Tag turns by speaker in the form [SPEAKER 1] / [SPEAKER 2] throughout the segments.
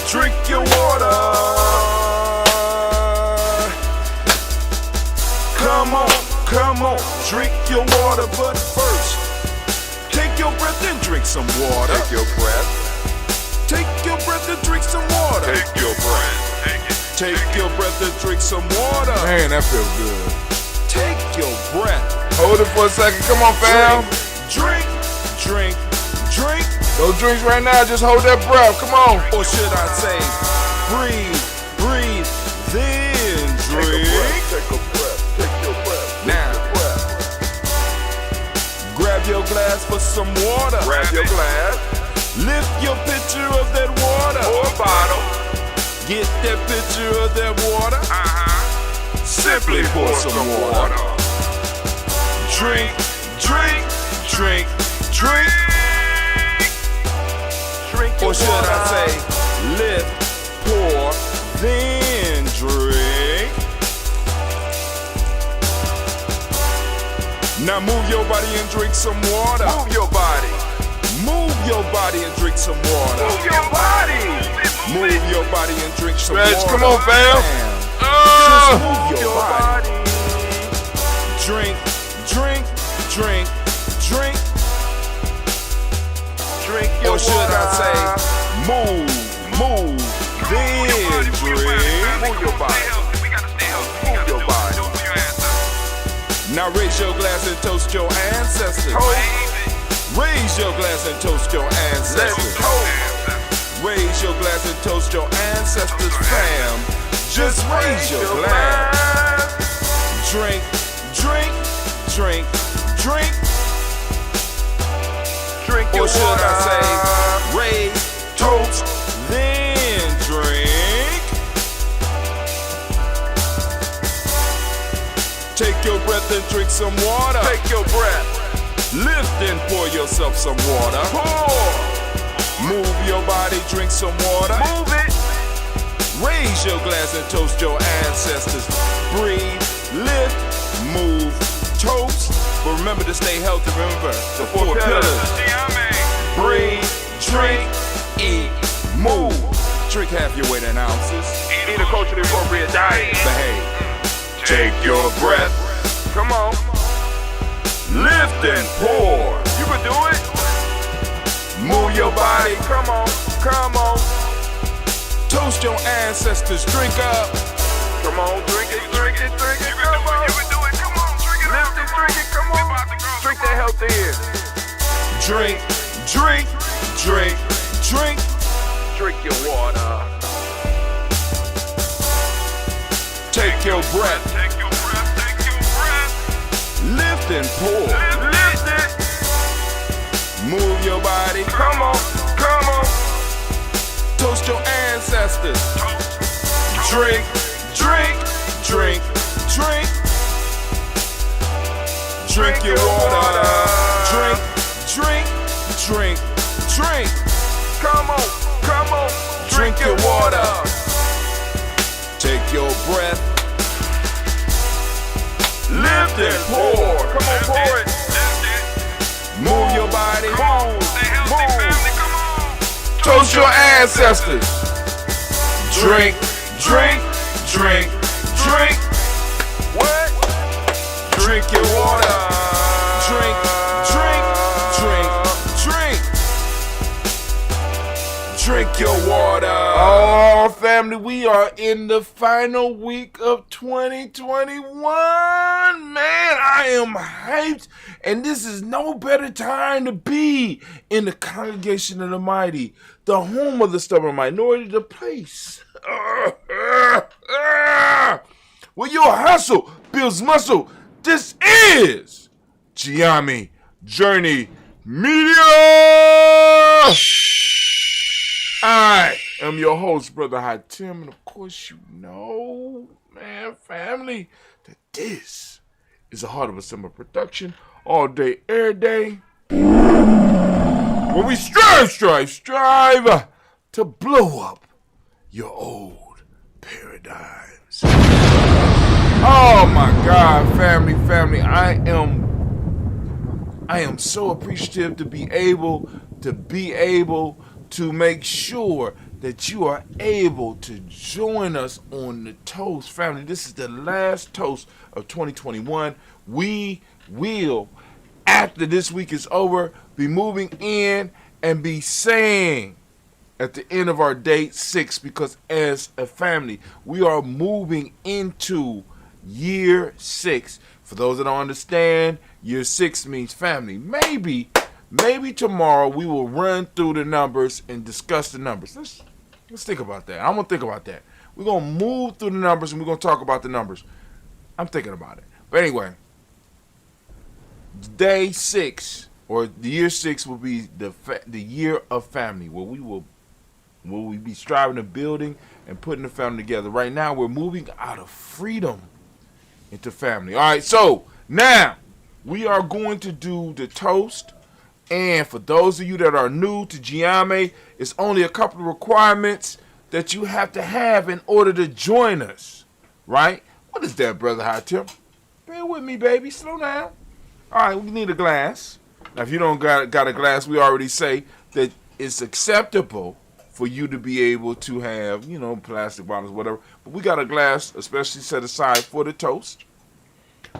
[SPEAKER 1] Drink your water. Come on, drink your water. But first, take your breath and drink some water.
[SPEAKER 2] Take your breath.
[SPEAKER 1] Take your breath and drink some water.
[SPEAKER 2] Take your breath.
[SPEAKER 1] Take your breath and drink some water.
[SPEAKER 3] Man, that feels good.
[SPEAKER 1] Take your breath.
[SPEAKER 3] Hold it for a second. Come on, fam.
[SPEAKER 1] Drink.
[SPEAKER 3] No drinks right now. Just hold that breath. Come on.
[SPEAKER 1] Or should I say, breathe, then drink.
[SPEAKER 2] Take a breath. Take your breath.
[SPEAKER 1] Now, grab your glass for some water.
[SPEAKER 2] Grab your glass.
[SPEAKER 1] Lift your pitcher of that water.
[SPEAKER 2] Or a bottle.
[SPEAKER 1] Get that pitcher of that water. Simply pour some water. Drink. Or should I say, lift, pour, then drink. Now move your body and drink some water.
[SPEAKER 2] Move your body.
[SPEAKER 1] Move your body and drink some water.
[SPEAKER 2] Move your body.
[SPEAKER 1] Move your body and drink some
[SPEAKER 3] Stretch,
[SPEAKER 1] water.
[SPEAKER 3] come on, fam.
[SPEAKER 1] Just move your body. Drink.
[SPEAKER 2] Drink your
[SPEAKER 1] Or should
[SPEAKER 2] water.
[SPEAKER 1] I say, move, then drink.
[SPEAKER 2] Move your body. Move your body.
[SPEAKER 1] Now raise your glass and toast your ancestors. Raise your glass and toast your ancestors.
[SPEAKER 2] Let's toast.
[SPEAKER 1] Raise your glass and toast your ancestors, fam. Just raise your glass. Drink.
[SPEAKER 2] Drink your
[SPEAKER 1] Or should
[SPEAKER 2] water.
[SPEAKER 1] I say, raise, toast, then drink. Take your breath and drink some water.
[SPEAKER 2] Take your breath.
[SPEAKER 1] Lift and pour yourself some water.
[SPEAKER 2] Pour.
[SPEAKER 1] Move your body, drink some water.
[SPEAKER 2] Move it.
[SPEAKER 1] Raise your glass and toast your ancestors. Breathe, lift, move, toast. But remember to stay healthy. Remember the four pillars. Breathe, drink, eat, move. Drink half your weight in ounces.
[SPEAKER 2] Eat a culturally appropriate diet.
[SPEAKER 1] Behave. Take your breath.
[SPEAKER 2] Come on.
[SPEAKER 1] Lift and pour.
[SPEAKER 2] You can do it.
[SPEAKER 1] Move your body.
[SPEAKER 2] Come on.
[SPEAKER 1] Toast your ancestors. Drink up.
[SPEAKER 2] Come on. Drink it. Come on. You can do it. Come on. Drink it. Lift it. Drink it. Come on. Drink that health in.
[SPEAKER 1] Drink.
[SPEAKER 2] Drink your water.
[SPEAKER 1] Take your breath. Lift and pour.
[SPEAKER 2] Lift it.
[SPEAKER 1] Move your body.
[SPEAKER 2] Come on.
[SPEAKER 1] Toast your ancestors. Drink. Drink your water. Drink.
[SPEAKER 2] Come on.
[SPEAKER 1] Drink your water. Take your breath. Lift and pour.
[SPEAKER 2] Come on, pour it.
[SPEAKER 1] Move your body.
[SPEAKER 2] Move.
[SPEAKER 3] Toast your ancestors.
[SPEAKER 1] Drink.
[SPEAKER 2] What?
[SPEAKER 1] Drink your water. Drink. Drink your water.
[SPEAKER 3] Oh, family, we are in the final week of 2021. Man, I am hyped. And this is no better time to be in the congregation of the mighty, the home of the stubborn minority, the place where your hustle builds muscle. This is Giami Journey Media. I am your host, Brother High Tim, and of course you know, man, family, that this is a Heart of a Summer production, all day, every day, where we strive to blow up your old paradigms. Oh my God, family, I am so appreciative to be able to make sure that you are able to join us on the toast, family. This is the last toast of 2021. We will, after this week is over, be moving in and be saying at the end of our day 6, because as a family, we are moving into year 6. For those that don't understand, year 6 means family. Maybe tomorrow we will run through the numbers and discuss the numbers. Let's think about that. I'm going to think about that. We're going to move through the numbers and we're going to talk about the numbers. I'm thinking about it. But anyway, day 6 or the year 6 will be the year of family, where we be striving to building and putting the family together. Right now, we're moving out of freedom into family. All right, so now we are going to do the toast. And for those of you that are new to Giame, it's only a couple of requirements that you have to have in order to join us, right? What is that, Brother High Tip? Bear with me, baby. Slow down. All right, we need a glass. Now, if you don't got a glass, we already say that it's acceptable for you to be able to have, plastic bottles, whatever. But we got a glass especially set aside for the toast.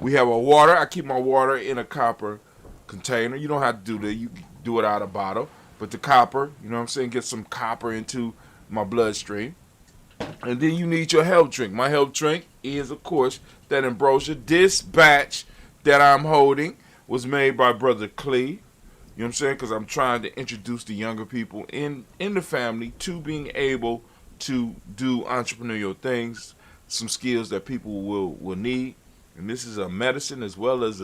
[SPEAKER 3] We have a water. I keep my water in a copper container. You don't have to do that. You can do it out of a bottle. But the copper, get some copper into my bloodstream. And then you need your health drink. My health drink is, of course, that ambrosia. This batch that I'm holding was made by Brother Clee. You know what I'm saying? Because I'm trying to introduce the younger people in the family to being able to do entrepreneurial things, some skills that people will need. And this is a medicine as well as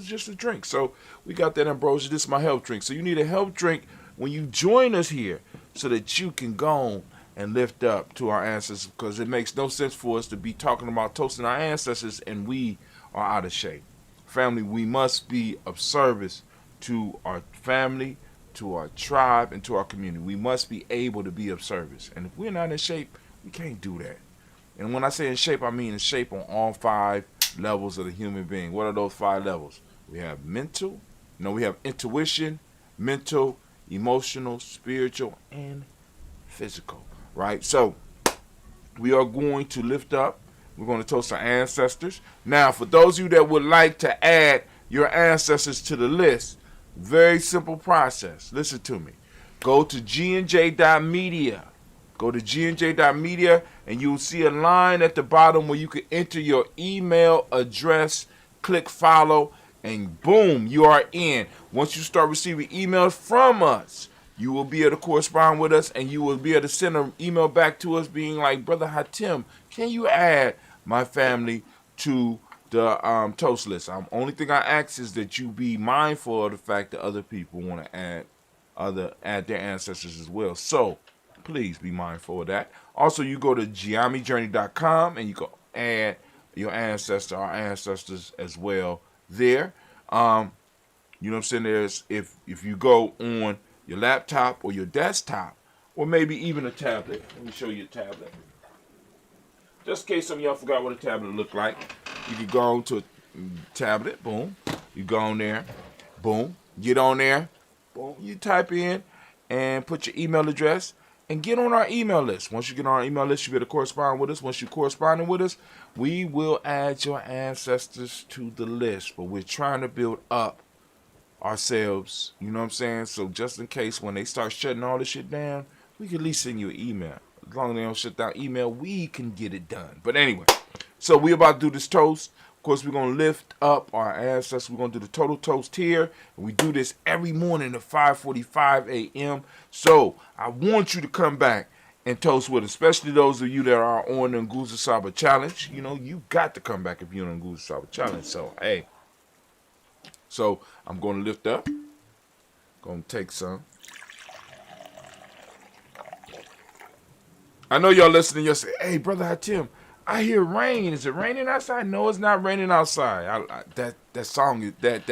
[SPEAKER 3] just a drink. So we got that ambrosia. This is my health drink. So you need a health drink when you join us here so that you can go and lift up to our ancestors, because it makes no sense for us to be talking about toasting our ancestors and we are out of shape. Family, we must be of service to our family, to our tribe, and to our community. We must be able to be of service. And if we're not in shape, we can't do that. And when I say in shape, I mean in shape on all 5 levels of the human being. What are those 5 levels? We have we have intuition, mental, emotional, spiritual, and physical, right? So we are going to lift up. We're going to toast our ancestors. Now, for those of you that would like to add your ancestors to the list, very simple process. Listen to me. Go to gnj.media. Go to gnj.media and you'll see a line at the bottom where you can enter your email address, click follow, and boom, you are in. Once you start receiving emails from us, you will be able to correspond with us and you will be able to send an email back to us being like, Brother Hatim, can you add my family to the toast list? Only thing I ask is that you be mindful of the fact that other people want to add their ancestors as well. So please be mindful of that. Also, you go to giamijourney.com and you can add our ancestors as well there. You know what I'm saying? There's if you go on your laptop or your desktop or maybe even a tablet. Let me show you a tablet. Just in case some of y'all forgot what a tablet looked like. You can go on to a tablet, boom. You go on there, boom. Get on there, boom. You type in and put your email address and get on our email list. Once you get on our email list, you better correspond with us. Once you're corresponding with us, we will add your ancestors to the list. But we're trying to build up ourselves, you know what I'm saying? So just in case when they start shutting all this shit down, we can at least send you an email. As long as they don't shut down email, we can get it done. But anyway, so we about to do this toast. Of course, we're going to lift up our ancestors. We're going to do the total toast here. And we do this every morning at 5:45 a.m. So I want you to come back and toast with us, especially those of you that are on the Nguza Saba Challenge. You got to come back if you're on the Nguza Saba Challenge. So, hey. So I'm going to lift up. Going to take some. I know y'all listening. You'll say, hey, Brother Hatim, I hear rain. Is it raining outside? No, it's not raining outside. That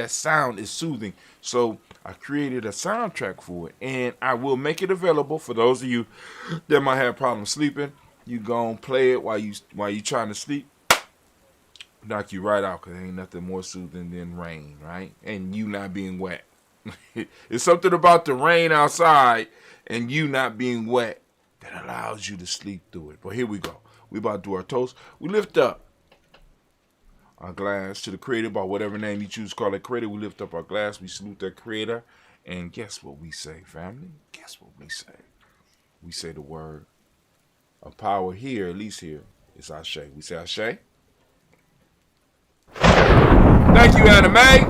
[SPEAKER 3] sound is soothing. So I created a soundtrack for it, and I will make it available for those of you that might have problems sleeping. You go and play it while you trying to sleep. Knock you right out, because there ain't nothing more soothing than rain, right? And you not being wet. It's something about the rain outside and you not being wet that allows you to sleep through it. But here we go. We about to do our toast. We lift up our glass to the creator by whatever name you choose to call it creator. We lift up our glass. We salute that creator. And guess what we say, family? Guess what we say? We say the word of power here, at least here, is Ashe. We say Ashe. Thank you, Anime.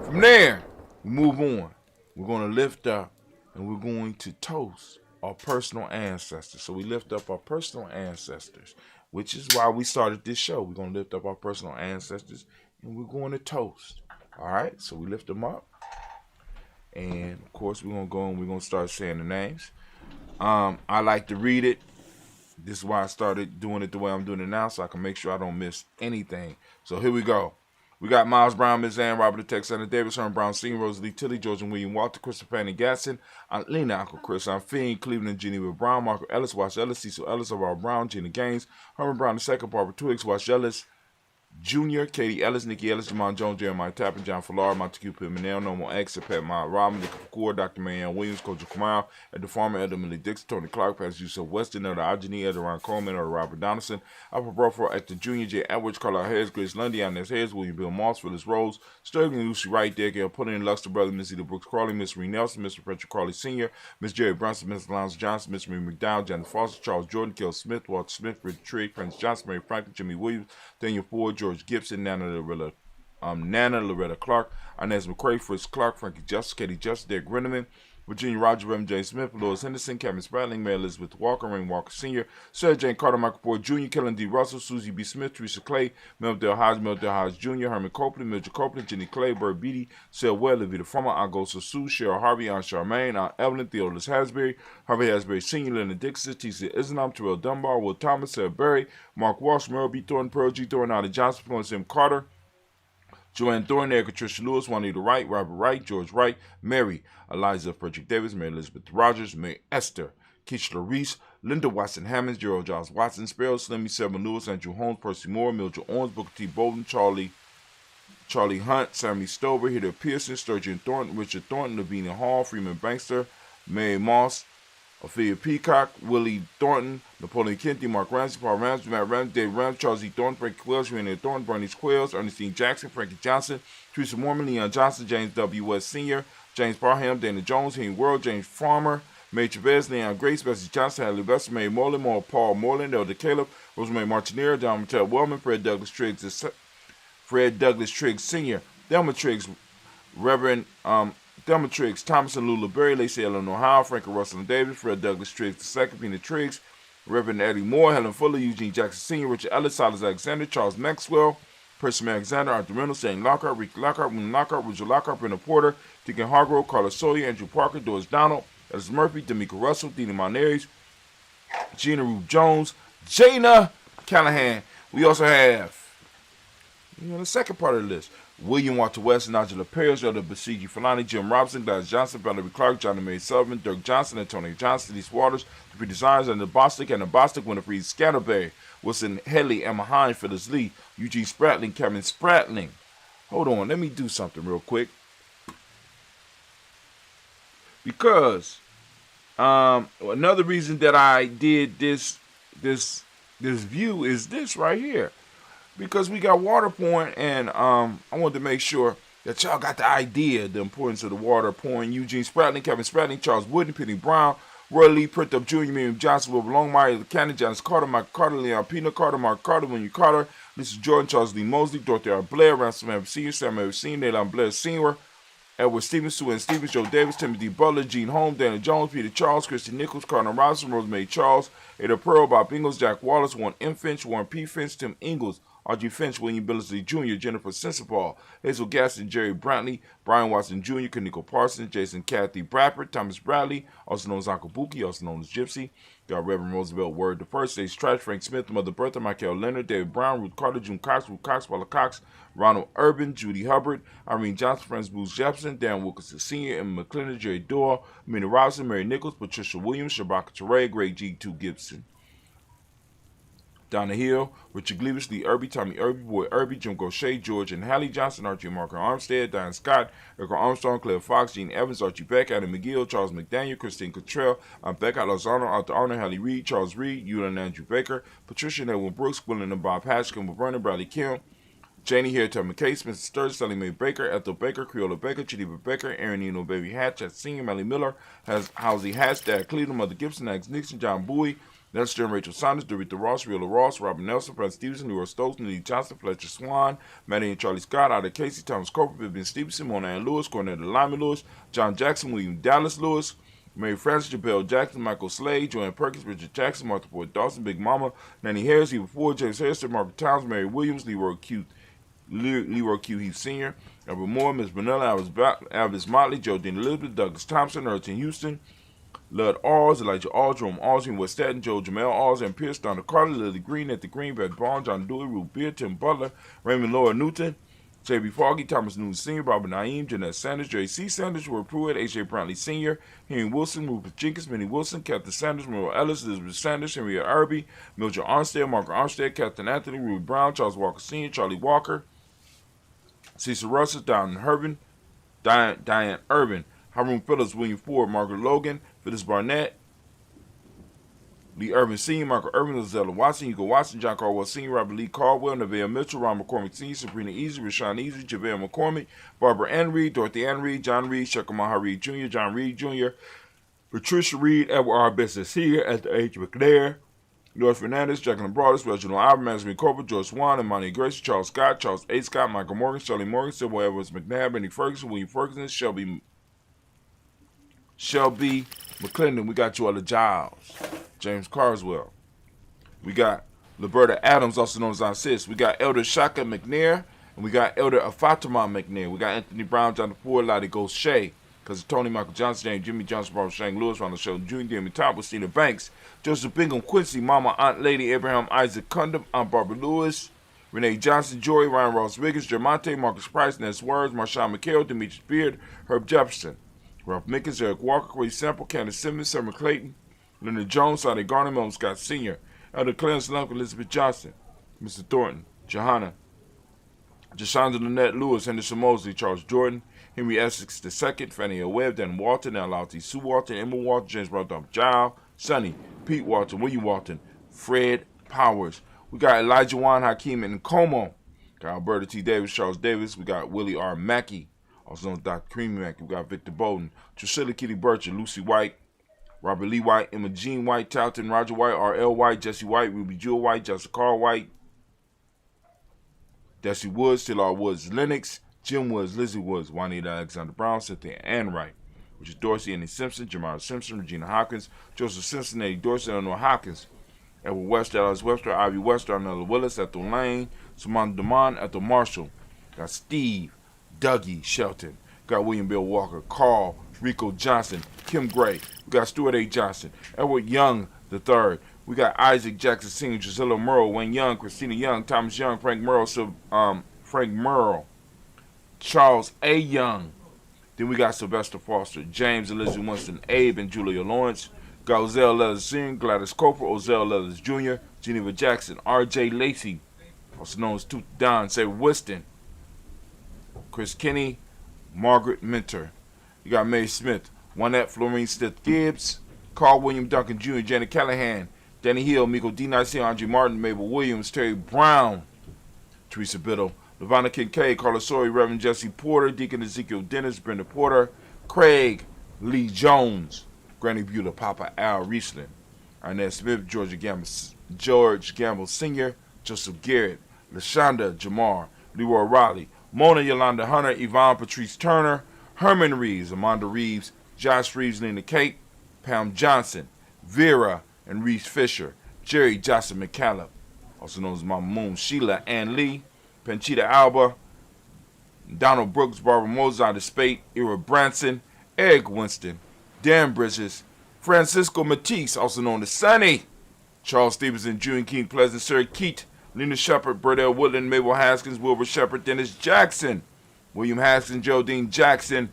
[SPEAKER 3] From there, we move on. We're going to lift up and we're going to toast our personal ancestors. So we lift up our personal ancestors, which is why we started this show. We're going to lift up our personal ancestors and we're going to toast. All right, so we lift them up. And of course, we're going to go and we're going to start saying the names. I like to read it. This is why I started doing it the way I'm doing it now, so I can make sure I don't miss anything. So here we go. We got Miles Brown, Ms. Ann, Robert the Texan, Davis, Herman Brown, Sr., Rosalie Tilly, George and William Walter, Christopher Fanny Gatson, Aunt Lena, Uncle Chris, Aunt Fiend, Cleveland, Geneva Brown, Marco Ellis, Wash Ellis, Cecil Ellis, Aurora Brown, Gina Gaines, Herman Brown II, Barbara Twiggs, Wash Ellis, Jr., Katie Ellis, Nikki Ellis, Jamon Jones, Jeremiah Tappan, John Fallar, Montague Pimenel, Normal X, Pat Mott Robin, Nick Kapoor, Dr. Marianne Williams, Coach Kamal, Ed the Farmer, Elder Millie Dixon, Tony Clark, Pastor Yusuf Weston, Elder Ajani, Elder Ron Coleman, Elder Robert Donaldson, Alpha Broford, Actor Jr., J. Edwards, Carlisle Harris, Grace Lundy, Inez Harris, William Bill Moss, Phyllis Rose, Sterling Lucy Wright, Gail Pudding, Luster Brother, Miss Eda Brooks Crawley, Miss Ree Nelson, Mr. Patrick Crawley Sr., Miss Jerry Brunson, Miss Lance Johnson, Miss Marie McDowell, Janet Foster, Charles Jordan, Kel Smith, Walter Smith, Richard Trigg, Prince Johnson, Mary Franklin, Jimmy Williams, Daniel Ford, George Gibson, Nana Loretta Clark, Inez McCray, Fritz Clark, Frankie Justice, Katie Justice, Derek Renneman, Virginia Roger, Reverend James Smith, Lois Henderson, Kevin Spratling, Mary Elizabeth Walker, Rain Walker Sr., Sarah Jane Carter, Michael Ford Jr., Kellen D. Russell, Susie B. Smith, Teresa Clay, Meldale Hodge Jr., Herman Copeland, Mildred Copeland, Jenny Clay, Bird Beatty, Sel Well, Levita Farmer, Augusta Sue, Cheryl Harvey, Aunt Charmaine, Aunt Evelyn, Theodolus Hasbury, Harvey Hasbury Sr., Leonard Dixon, T.C. Islam, Terrell Dunbar, Will Thomas, Sarah Berry, Mark Walsh, Merle B. Thornton, Pearl G. Thornton, Allie Johnson, Florence M. Carter, Joanne Thornton, Erica Tricia Lewis, Juanita Wright, Robert Wright, George Wright, Mary, Eliza Frederick Davis, Mary Elizabeth Rogers, Mary Esther, Keishla Reese, Linda Watson Hammonds, Gerald Giles Watson, Sparrow, Slimmy, Selma Lewis, Andrew Holmes, Percy Moore, Mildred Owens, Booker T. Bolden, Charlie Hunt, Sammy Stover, Hitter Pearson, Sturgeon Thornton, Richard Thornton, Lavinia Hall, Freeman Bankster, Mary Moss, Ophelia Peacock, Willie Thornton, Napoleon Kennedy, Mark Ramsey, Paul Ramsey, Matt Ramsey, Dave Ramsey, Charles E. Thornton, Frankie Quills, Renee Thornton, Bernice Quills, Ernestine Jackson, Frankie Johnson, Teresa Mormon, Leon Johnson, James W. West Sr., James Barham, Dana Jones, Henry World, James Farmer, May Chavez, Leon Grace, Bessie Johnson, Hadley Vester, Mary Moreland, Paul Moreland, Elder Caleb, Rosemary Martinera, Don Mattel Wellman, Fred Douglas Triggs Sr., Delma Triggs, Reverend Thelma Triggs, Thomas and Lula Berry, Lacey Eleanor Howe, Frankie Russell and Davis, Fred Douglas Triggs II, Pina Triggs, Reverend Eddie Moore, Helen Fuller, Eugene Jackson Sr., Richard Ellis, Silas Alexander, Charles Maxwell, Percy Alexander, Arthur Reynolds, Shane Lockhart, Ricky Lockhart, William Lockhart, Richard Lockhart, Brenda Porter, Deacon Hargrove, Carlos Sawyer, Andrew Parker, Doris Donald, Ellis Murphy, D'Amico Russell, Dina Monares, Gina Rube Jones, Jana Callahan. We also have, the second part of the list, William Walter West, Nigel Perez, Elder Basiji Falani, Jim Robinson, Gladys Johnson, Valerie Clark, John and Mary Sullivan, Dirk Johnson, Antonio Johnson, Denise Waters, the Designs, and the Bostic, Winifred Scatterberry, Wilson Headley, Emma Hine, Phyllis Lee, Eugene Spratling, Kevin Spratling. Hold on, let me do something real quick. Because another reason that I did this view is this right here. Because we got water pouring, and I wanted to make sure that y'all got the idea, the importance of the water pouring. Eugene Spratling, Kevin Spratling, Charles Wooden, Penny Brown, Roy Lee, Prithup Jr., Miriam Johnson, Wilbur Longmire, Cannon, Janice Carter, Mike Carter, Leon Pina Carter, Mark Carter, William Carter, Lisa Jordan, Charles Lee Mosley, Dorothy R. Blair, Ransom Evans Sr., Sam Evans Sr., Nayland Blair Sr., Edward Stevens, Sue Ann Stevens, Joe Davis, Timothy Butler, Gene Holmes, Daniel Jones, Peter Charles, Christy Nichols, Cardinal Robinson, Rosemary Charles, Ada Pearl, Bob Ingalls, Jack Wallace, Warren M. Finch, Warren P. Finch, Tim Ingalls, Audrey Finch, William Billingsley Jr., Jennifer Sensabaugh, Hazel Gaston, Jerry Brantley, Brian Watson Jr., Kaniko Parsons, Jason Kathy Bradford, Thomas Bradley, also known as Uncle Buki, also known as Gypsy. Got Reverend Roosevelt Word the First, Stage Trash, Frank Smith, Mother Bertha, Michael Leonard, David Brown, Ruth Carter, June Cox, Ruth Cox, Paula Cox, Ronald Urban, Judy Hubbard, Irene Johnson, Francis Booth Jefferson, Dan Wilkinson Sr., Emma McClendon, Jerry Dorr, Mina Robinson, Mary Nichols, Patricia Williams, Shabaka Teray, Greg G. 2 Gibson. Down the Hill, Richard Gleavis, Lee Irby, Tommy Irby, Boy Irby, Jim Gaucher, George and Hallie Johnson, Archie and Marco Armstead, Diane Scott, Erica Armstrong, Claire Fox, Gene Evans, Archie Beck, Adam McGill, Charles McDaniel, Christine Cottrell, Becca Lozano, Arthur Arnold, Hallie Reed, Charles Reed, Eula and Andrew Baker, Patricia and Edwin Brooks, William and Bob Hatch, Kimball Brennan, Bradley Kim, Janie here, Thelma Case, Mrs. Sturgis, Sally Mae Baker, Ethel Baker, Creola Baker, Geneva Baker, Aaron Eno, Baby Hatch, Senior, Melly Miller, Halsey Hatch, Dad Cleveland, Mother Gibson, Alex Nixon, John Bowie, Nelson and Rachel Saunders, Dorita Ross, Riola Ross, Robert Nelson, Frank Stevenson, Leroy Stokes, Nelly Johnson, Fletcher Swan, Maddie and Charlie Scott, Ada Casey, Thomas Cooper, Vivian Stevenson, Mona Ann Lewis, Cornetta Lyman Lewis, John Jackson, William Dallas Lewis, Mary Frances, Jabel Jackson, Michael Slade, Joanne Perkins, Richard Jackson, Martha Ford Dawson, Big Mama, Nanny Harris, Eva Ford, James Harrison, Margaret Towns, Mary Williams, Leroy Q. Heath Sr., Albert Moore, Ms. Vanilla, Alvis Motley, Jodine Elizabeth, Douglas Thompson, Erton Houston, Lud Alls, Elijah Alls, Jerome Alls, West Staten, Joe Jamel Alls, and Pierce, Donna Carter, Lily Green, at the Green, Brad Barnes, John Dewey, Ruth Beer, Tim Butler, Raymond Laura Newton, J.B. Foggy, Thomas Newton Sr., Robert Naeem, Jeanette Sanders, J.C. Sanders, Roy Pruitt, A.J. Brantley Sr., Henry Wilson, Rupert Jenkins, Minnie Wilson, Captain Sanders, Merle Ellis, Elizabeth Sanders, Henrietta Irby, Mildred Armstead, Margaret Armstead, Captain Anthony, Ruby Brown, Charles Walker Sr., Charlie Walker, Cecil Russell, Diane Urban, Haroon Phillips, William Ford, Margaret Logan, Phyllis Barnett, Lee Urban Sr., Michael Urban, Lizella Watson, Hugo Watson, John Caldwell Sr., Robert Lee Caldwell, Nevaeh Mitchell, Ron McCormick Sr., Sabrina Easy, Rashawn Easy, JaVale McCormick, Barbara Ann Reed, Dorothy Ann Reed, John Reed, Shekamaha Reed Jr., John Reed Jr., Patricia Reed, Edward R. Business here at the H. McNair, North Fernandez, Jacqueline Broadus, Reginald Albert, Mansfield Cooper, George Swan, Imani Gracie, Charles Scott, Charles A. Scott, Michael Morgan, Shirley Morgan, Sybil Edwards McNabb, Benny Ferguson, William Ferguson, Shelby McClendon. We got Joella Giles, James Carswell. We got Liberta Adams, also known as Aunt Sis. We got Elder Shaka McNair, and we got Elder Afatima McNair. We got Anthony Brown, Jonathan Ford, Lottie Ghost Shea, because Tony, Michael Johnson, James, Jimmy Johnson, Barbara Shang Lewis, Ronald Sheldon Jr., Jamie Top, Christina Banks, Joseph Bingham Quincy, Mama, Aunt Lady, Abraham Isaac Cundum, Aunt Barbara Lewis, Renee Johnson, Jory, Ryan Ross Wiggins, Jermonte, Marcus Price, Ness Words, Marshawn McHale, Demetrius Beard, Herb Jefferson, Ralph Mickens, Eric Walker, Corey Sample, Candace Simmons, Summer Clayton, Leonard Jones, Sonny Garner, Melvin Scott Sr., Elder Clarence Lunk, Elizabeth Johnson, Mr. Thornton, Johanna, Jashonda Lynette Lewis, Henderson Mosley, Charles Jordan, Henry Essex II, Fannie L. Webb, Dan Walton, L.L.T. Sue Walton, Emma Walton, James Randolph Giles, Sonny, Pete Walton, William Walton, Fred Powers. We got Elijah Juan Hakeem and Como. Got Alberta T. Davis, Charles Davis. We got Willie R. Mackey, also known as Dr. Creamy Mackey. We got Victor Bowden, Drusilla Kitty Bircher, Lucy White, Robert Lee White, Emma Jean White, Talton, Roger White, R.L. White, Jesse White, Ruby Jewel White, Jessica Carl White, Desi Woods, Taylor Woods, Lennox, Jim Woods, Lizzie Woods, Juanita Alexander Brown, Cynthia Ann Wright, Richard Dorsey, Annie Simpson, Jamara Simpson, Regina Hopkins, Joseph Simpson, Eddie Dorsey, Eleanor Hopkins, Edward Webster, Alice Webster, Ivy Webster, Arnella Willis, Ethel Lane, Samantha Demond, Ethel Marshall. Got Steve, Dougie Shelton. Got William Bill Walker, Carl, Rico Johnson, Kim Gray. We got Stuart A. Johnson, Edward Young III. We got Isaac Jackson Sr., Drusilla Merle, Wayne Young, Christina Young, Thomas Young, Frank Merle, Charles A. Young. Then we got Sylvester Foster, James Elizabeth Winston, Abe, and Julia Lawrence. Got Ozell Leathers Sr., Gladys Coper, Ozell Leathers Jr., Geneva Jackson, R.J. Lacey, also known as Tooth Don, Sarah Whiston, Chris Kinney, Margaret Minter. You got Mae Smith, Juanette Florine Stith Gibbs, Carl William Duncan Jr., Janet Callahan, Danny Hill, Miko D. Nice, Andre Martin, Mabel Williams, Terry Brown, Teresa Biddle, Lavonna Kincaid, Carla Sawyer, Reverend Jesse Porter, Deacon Ezekiel Dennis, Brenda Porter, Craig Lee Jones, Granny Beulah, Papa Al Riesling, Arnett Smith, George Gamble Sr., Joseph Garrett, LaShonda Jamar, Leroy Riley, Mona Yolanda Hunter, Yvonne Patrice Turner, Herman Reeves, Amanda Reeves, Josh Reeves, Lena Kate, Pam Johnson, Vera and Reese Fisher, Jerry Johnson McCallum, also known as Mama Moon, Sheila Ann Lee, Panchita Alba, Donald Brooks, Barbara Mozart Spate, Ira Branson, Eric Winston, Dan Bridges, Francisco Matisse, also known as Sonny, Charles Stevenson, June King Pleasant, Sir Keat, Lena Shepard, Burdell Woodland, Mabel Haskins, Wilbur Shepard, Dennis Jackson, William Haskins, Geraldine Jackson,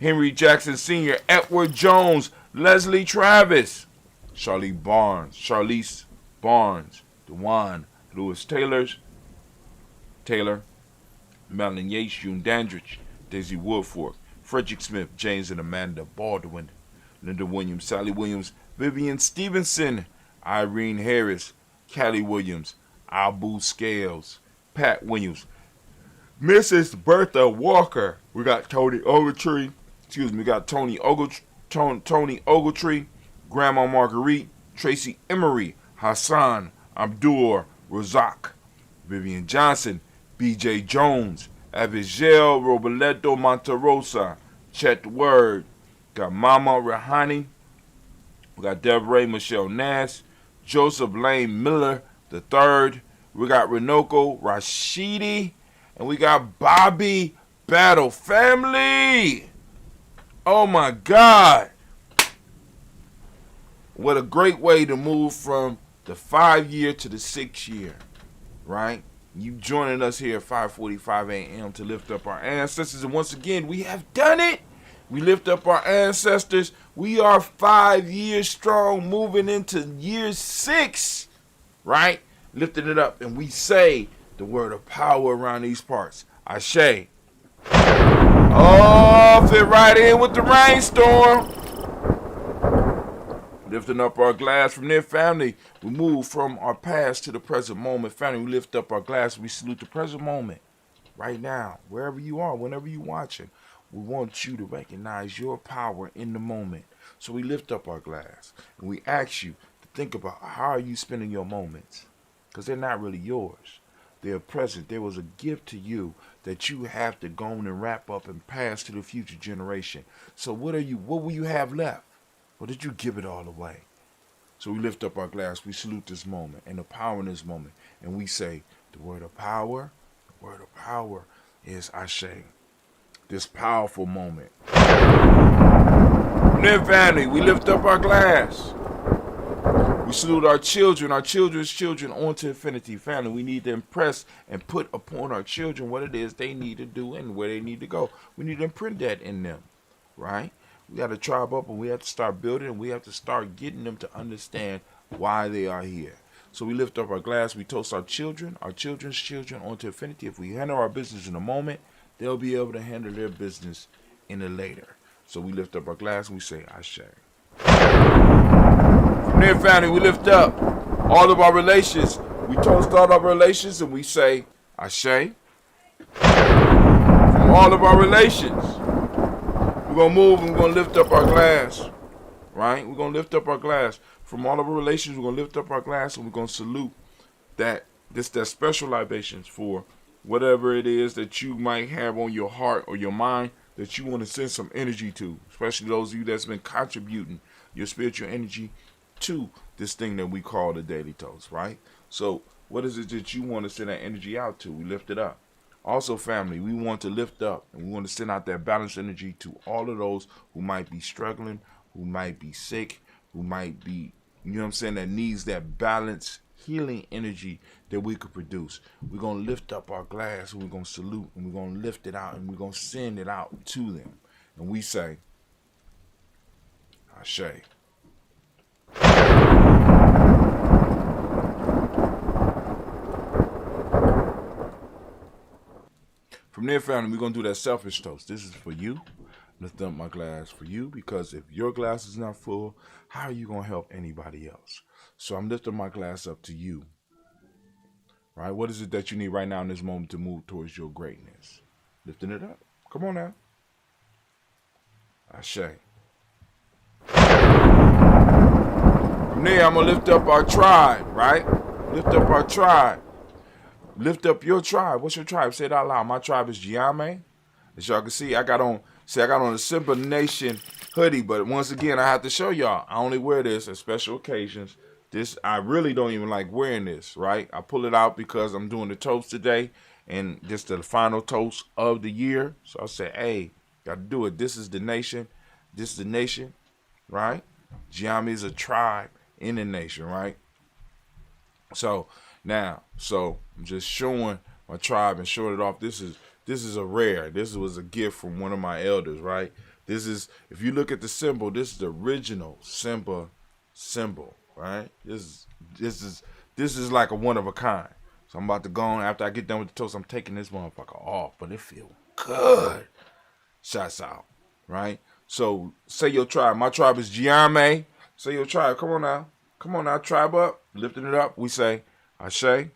[SPEAKER 3] Henry Jackson Sr., Edward Jones, Leslie Travis, Charlize Barnes, Dewan Lewis Taylor, Madeline Yates, June Dandridge, Daisy Woodfork, Frederick Smith, James and Amanda Baldwin, Linda Williams, Sally Williams, Vivian Stevenson, Irene Harris, Callie Williams, Abu Scales, Pat Williams, Mrs. Bertha Walker. We got Tony Ogletree. We got Tony Ogletree, Grandma Marguerite, Tracy Emery, Hassan Abdur Razak, Vivian Johnson, B.J. Jones, Abigail Robledo Monterosa, Chet Word, got Mama Rahani, we got Deborah Michelle Nass, Joseph Lane Miller the third, we got Renoko Rashidi, and we got Bobby Battle. Family! Oh my God! What a great way to move from the 5-year to the 6-year, right? You joining us here at 5:45 a.m. to lift up our ancestors. And once again, we have done it. We lift up our ancestors. We are 5 years strong, moving into year 6, right? Lifting it up. And we say the word of power around these parts. Ashe. Oh, fit right in with the rainstorm. Lifting up our glass from their family. We move from our past to the present moment. Family, we lift up our glass. We salute the present moment. Right now, wherever you are, whenever you're watching, we want you to recognize your power in the moment. So we lift up our glass. And we ask you to think about how are you spending your moments. Because they're not really yours. They're present. There was a gift to you that you have to go on and wrap up and pass to the future generation. So what will you have left? Or did you give it all away? So we lift up our glass. We salute this moment and the power in this moment. And we say, the word of power is Ashe. This powerful moment. And then family, we lift up our glass. We salute our children's children onto infinity. Family, we need to impress and put upon our children what it is they need to do and where they need to go. We need to imprint that in them, right? We got to tribe up and we have to start building and we have to start getting them to understand why they are here. So we lift up our glass. We toast our children's children onto infinity. If we handle our business in the moment, they'll be able to handle their business in the later. So we lift up our glass and we say, Ashe. From there, family, we lift up all of our relations. We toast all of our relations and we say, Ashe. From all of our relations. We're going to move and we're going to lift up our glass, right? We're going to lift up our glass. From all of our relations, we're going to lift up our glass and we're going to salute that special libations for whatever it is that you might have on your heart or your mind that you want to send some energy to, especially those of you that's been contributing your spiritual energy to this thing that we call the Daily Toast, right? So what is it that you want to send that energy out to? We lift it up. Also, family, we want to lift up and we want to send out that balanced energy to all of those who might be struggling, who might be sick, who might be, that needs that balanced healing energy that we could produce. We're going to lift up our glass and we're going to salute and we're going to lift it out and we're going to send it out to them. And we say, Ashe. From there, family, we're going to do that selfish toast. This is for you. Lift up my glass for you because if your glass is not full, how are you going to help anybody else? So I'm lifting my glass up to you. Right? What is it that you need right now in this moment to move towards your greatness? Lifting it up. Come on now. Ashe. From there, I'm going to lift up our tribe, right? Lift up our tribe. Lift up your tribe. What's your tribe? Say it out loud. My tribe is Giame. As y'all can see, I got on a Simba Nation hoodie, but once again, I have to show y'all. I only wear this at special occasions. I really don't even like wearing this, right? I pull it out because I'm doing the toast today, and this is the final toast of the year. So I say, hey, got to do it. This is the nation. This is the nation, right? Giame is a tribe in the nation, right? So I'm just showing my tribe and showing it off. This is a rare. This was a gift from one of my elders, right? This is, if you look at the symbol, this is the original Simba symbol, right? This is This is like a one of a kind. So I'm about to go on. After I get done with the toast, I'm taking this motherfucker off. But it feel good. Shots out. Right? So say your tribe. My tribe is Giame. Say your tribe. Come on now. Come on now. Tribe up. Lifting it up. We say, Ashe.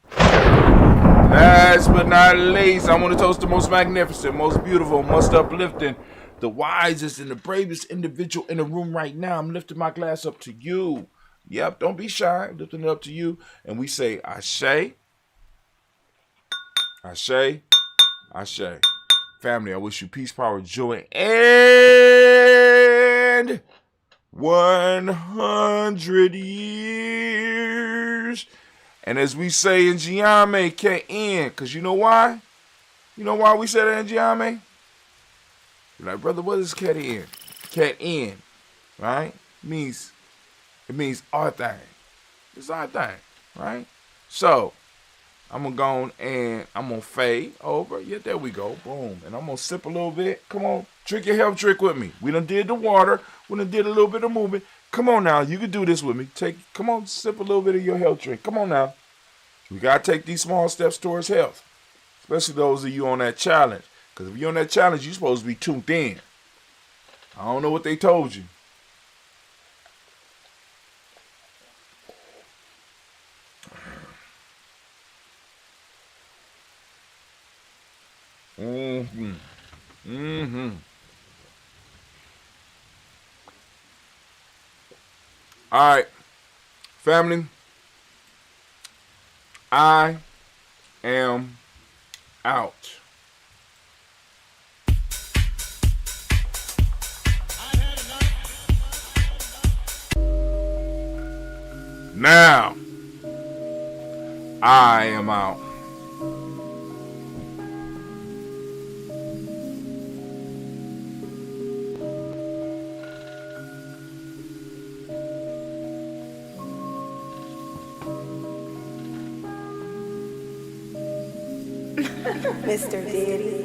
[SPEAKER 3] Last but not least, I want to toast the most magnificent, most beautiful, most uplifting, the wisest and the bravest individual in the room right now. I'm lifting my glass up to you. Yep, don't be shy. I'm lifting it up to you. And we say, Ashe, Ashe, Ashe. Family, I wish you peace, power, joy, and 100 years. And as we say in Giame, K-N, because you know why? You know why we say that in Giame? You're like, brother, what is Cat-N? Cat-N, right? It means our thing. It's our thing, right? So, I'm going to go on and I'm going to fade over. Yeah, there we go. Boom. And I'm going to sip a little bit. Come on. Drink your health drink with me. We done did the water. We done did a little bit of movement. Come on now. You can do this with me. Come on, sip a little bit of your health drink. Come on now. We got to take these small steps towards health. Especially those of you on that challenge. Because if you're on that challenge, you're supposed to be tuned in. I don't know what they told you. Mm-hmm. Mm-hmm. All right, family. I am out. Now, I am out.
[SPEAKER 4] Mr. Diddy.